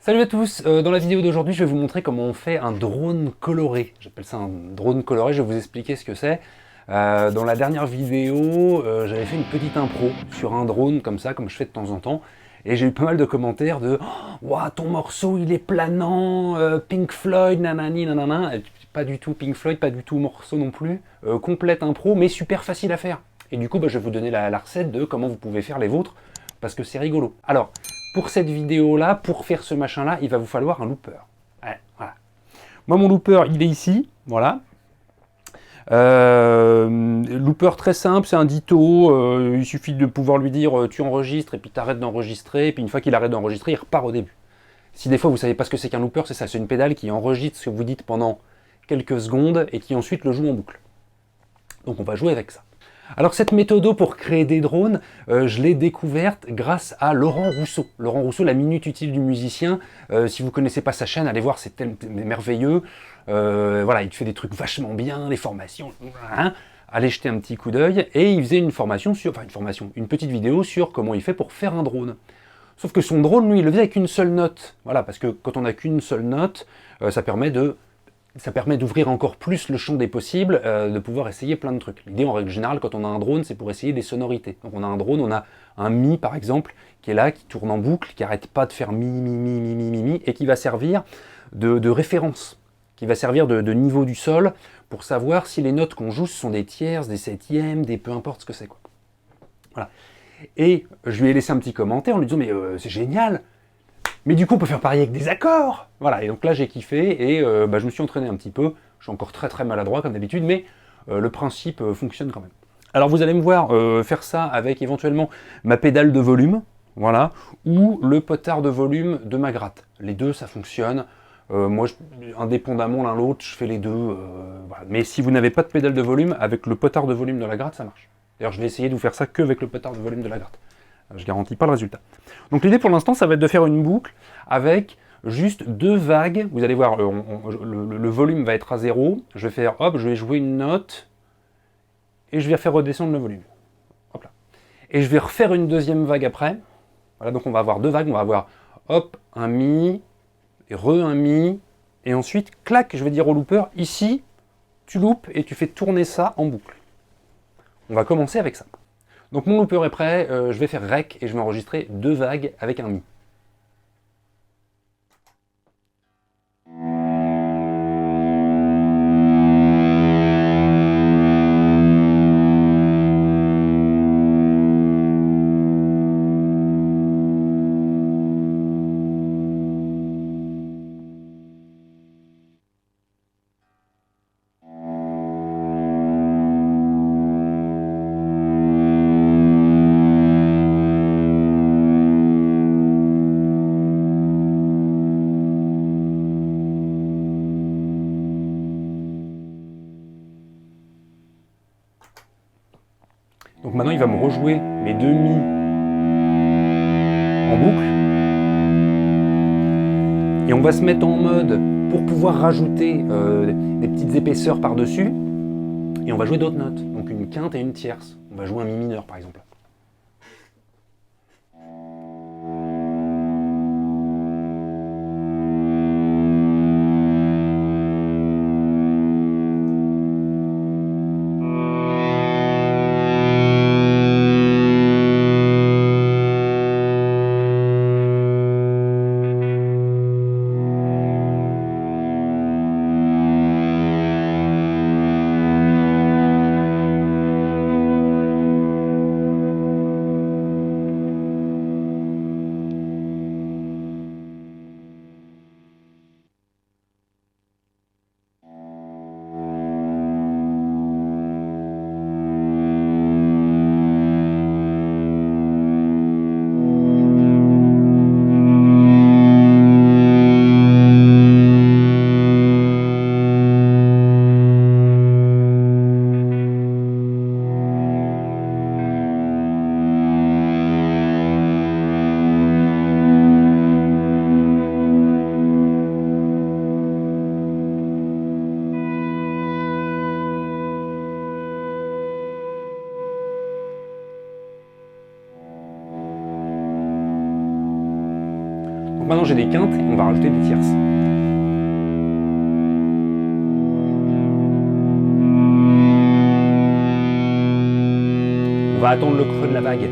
Salut à tous, dans la vidéo d'aujourd'hui je vais vous montrer comment on fait un drone coloré. J'appelle ça un drone coloré, je vais vous expliquer ce que c'est. Dans la dernière vidéo, j'avais fait une petite impro sur un drone comme ça, comme je fais de temps en temps. Et j'ai eu pas mal de commentaires de Ouah, ton morceau il est planant, Pink Floyd, nanani, nanana. Et pas du tout Pink Floyd, pas du tout morceau non plus. Complète impro, mais super facile à faire. Et du coup, je vais vous donner la recette de comment vous pouvez faire les vôtres, parce que c'est rigolo. Alors, pour cette vidéo-là, pour faire ce machin-là, il va vous falloir un looper. Ouais, voilà. Moi, mon looper, il est ici, voilà. Looper très simple, c'est un ditto, il suffit de pouvoir lui dire tu enregistres et puis tu arrêtes d'enregistrer, et puis une fois qu'il arrête d'enregistrer, il repart au début. Si des fois vous savez pas ce que c'est qu'un looper, c'est ça, c'est une pédale qui enregistre ce que vous dites pendant quelques secondes et qui ensuite le joue en boucle. Donc on va jouer avec ça. Alors cette méthode pour créer des drones, je l'ai découverte grâce à Laurent Rousseau. Laurent Rousseau, la minute utile du musicien. Si vous ne connaissez pas sa chaîne, allez voir, c'est merveilleux. Voilà, il fait des trucs vachement bien, les formations. Hein, allez jeter un petit coup d'œil. Et il faisait une formation sur, une petite vidéo sur comment il fait pour faire un drone. Sauf que son drone, lui, il le faisait avec une seule note. Voilà, parce que quand on n'a qu'une seule note, ça permet d'ouvrir encore plus le champ des possibles, de pouvoir essayer plein de trucs. L'idée, en règle générale, quand on a un drone, c'est pour essayer des sonorités. Donc on a un drone, on a un Mi, par exemple, qui est là, qui tourne en boucle, qui n'arrête pas de faire Mi, Mi, Mi, Mi, Mi, Mi, Mi, et qui va servir de référence, qui va servir de niveau du sol, pour savoir si les notes qu'on joue, ce sont des tierces, des septièmes, des peu importe ce que c'est, quoi. Voilà. Et je lui ai laissé un petit commentaire en lui disant « Mais c'est génial !» Mais du coup, on peut faire pareil avec des accords. Voilà, et donc là, j'ai kiffé et je me suis entraîné un petit peu. Je suis encore très maladroit comme d'habitude, mais le principe fonctionne quand même. Alors vous allez me voir faire ça avec éventuellement ma pédale de volume, voilà, ou le potard de volume de ma gratte. Les deux, ça fonctionne. Moi, indépendamment l'un l'autre, je fais les deux. Voilà. Mais si vous n'avez pas de pédale de volume, avec le potard de volume de la gratte, ça marche. D'ailleurs, je vais essayer de vous faire ça qu'avec le potard de volume de la gratte. Je garantis pas le résultat. Donc l'idée pour l'instant, ça va être de faire une boucle avec juste deux vagues. Vous allez voir, le volume va être à 0. Je vais faire, hop, je vais jouer une note et je vais faire redescendre le volume. Hop là. Et je vais refaire une deuxième vague après. Voilà, donc on va avoir deux vagues. On va avoir, hop, un Mi, et un Mi, et ensuite, clac, je vais dire au looper, ici, tu loupes et tu fais tourner ça en boucle. On va commencer avec ça. Donc mon looper est prêt, je vais faire rec et je vais enregistrer deux vagues avec un Mi. Donc maintenant, il va me rejouer mes deux Mi en boucle. Et on va se mettre en mode pour pouvoir rajouter des petites épaisseurs par-dessus. Et on va jouer d'autres notes. Donc une quinte et une tierce. On va jouer un Mi mineur, par exemple. maintenant j'ai des quintes, on va rajouter des tierces. On va attendre le creux de la vague.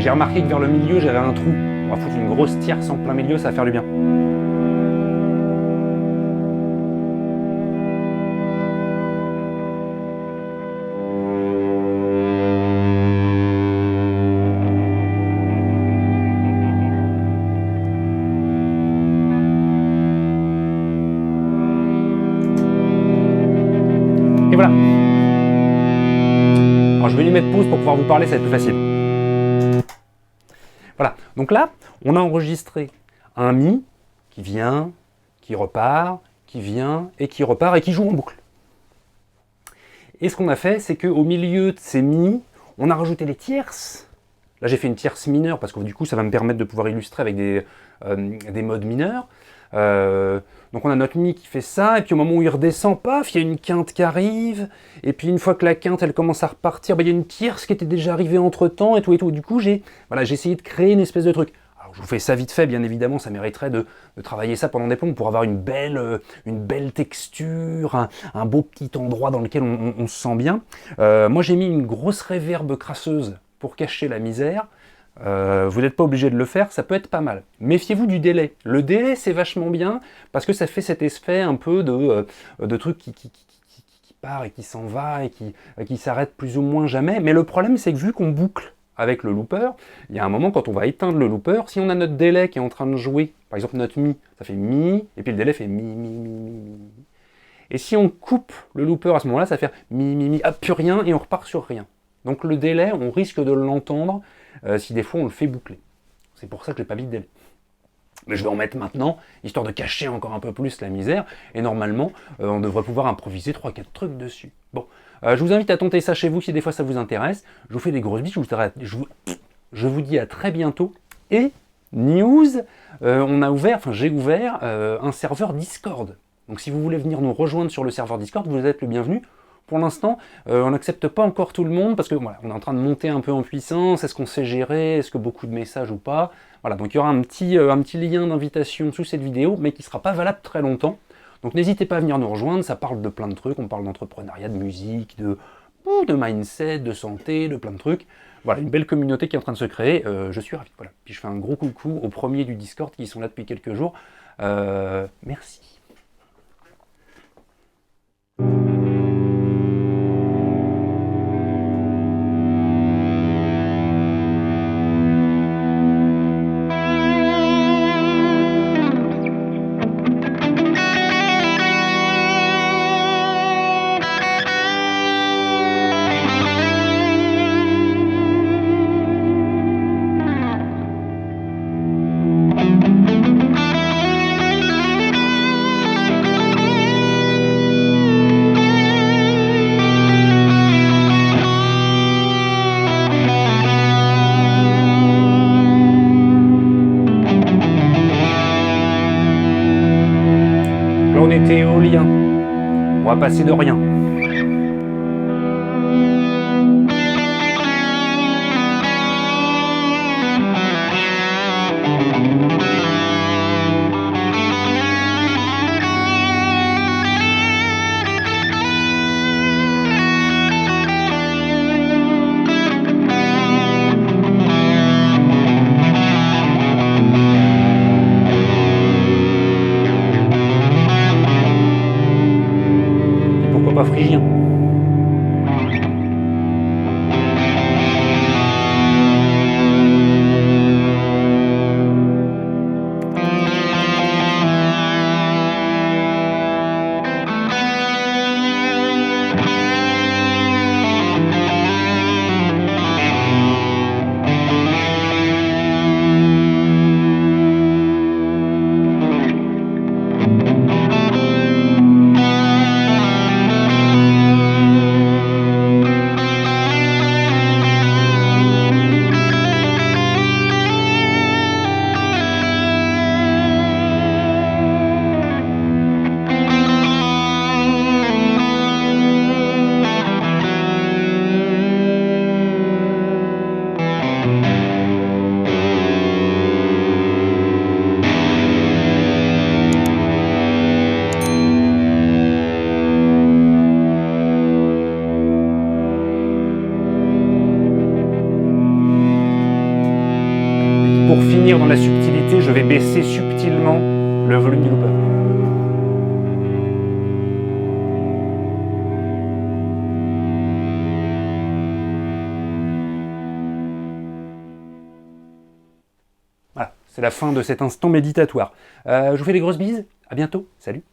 J'ai remarqué que vers le milieu, j'avais un trou. On va foutre une grosse tierce en plein milieu, ça va faire du bien. Et voilà. Alors je vais lui mettre pause pour pouvoir vous parler, ça va être plus facile. Voilà, donc là, on a enregistré un Mi qui vient, qui repart, qui vient et qui repart et qui joue en boucle. Et ce qu'on a fait, c'est qu'au milieu de ces Mi, on a rajouté les tierces. Là, j'ai fait une tierce mineure parce que du coup, ça va me permettre de pouvoir illustrer avec des modes mineurs. Donc on a notre Mi qui fait ça, et puis au moment où il redescend, paf, il y a une quinte qui arrive, et puis une fois que la quinte elle commence à repartir, il y a une tierce qui était déjà arrivée entre temps, et tout et tout. Du coup, j'ai essayé de créer une espèce de truc. Alors je vous fais ça vite fait, bien évidemment, ça mériterait de travailler ça pendant des plombs pour avoir une belle texture, un beau petit endroit dans lequel on se sent bien. Moi j'ai mis une grosse réverbe crasseuse pour cacher la misère. Vous n'êtes pas obligé de le faire, ça peut être pas mal. Méfiez-vous du délai. Le délai, c'est vachement bien, parce que ça fait cet effet un peu de truc qui part et qui s'en va, et qui s'arrête plus ou moins jamais. Mais le problème, c'est que vu qu'on boucle avec le looper, il y a un moment, quand on va éteindre le looper, si on a notre délai qui est en train de jouer, par exemple notre Mi, ça fait Mi, et puis le délai fait Mi, Mi, Mi, Mi, Mi. Et si on coupe le looper à ce moment-là, ça fait Mi, Mi, Mi, plus rien, et on repart sur rien. Donc le délai, on risque de l'entendre si des fois on le fait boucler. C'est pour ça que je n'ai pas mis de délai. Mais je vais en mettre maintenant, histoire de cacher encore un peu plus la misère, et normalement, on devrait pouvoir improviser 3-4 trucs dessus. Bon, je vous invite à tenter ça chez vous si des fois ça vous intéresse. Je vous fais des grosses bises, je vous dis à très bientôt. Et news, j'ai ouvert un serveur Discord. Donc si vous voulez venir nous rejoindre sur le serveur Discord, vous êtes le bienvenu. Pour l'instant, on n'accepte pas encore tout le monde parce que voilà, on est en train de monter un peu en puissance. Est-ce qu'on sait gérer? Est-ce que beaucoup de messages ou pas? Voilà, donc il y aura un petit lien d'invitation sous cette vidéo, mais qui ne sera pas valable très longtemps. Donc n'hésitez pas à venir nous rejoindre, ça parle de plein de trucs. On parle d'entrepreneuriat, de musique, de mindset, de santé, de plein de trucs. Voilà, une belle communauté qui est en train de se créer. Je suis ravi. Voilà. Puis je fais un gros coucou aux premiers du Discord qui sont là depuis quelques jours. Merci. On était éolien. On va passer de rien. Pas phrygien. dans la subtilité, je vais baisser subtilement le volume du looper. Voilà, c'est la fin de cet instant méditatoire. Je vous fais des grosses bises, à bientôt, salut.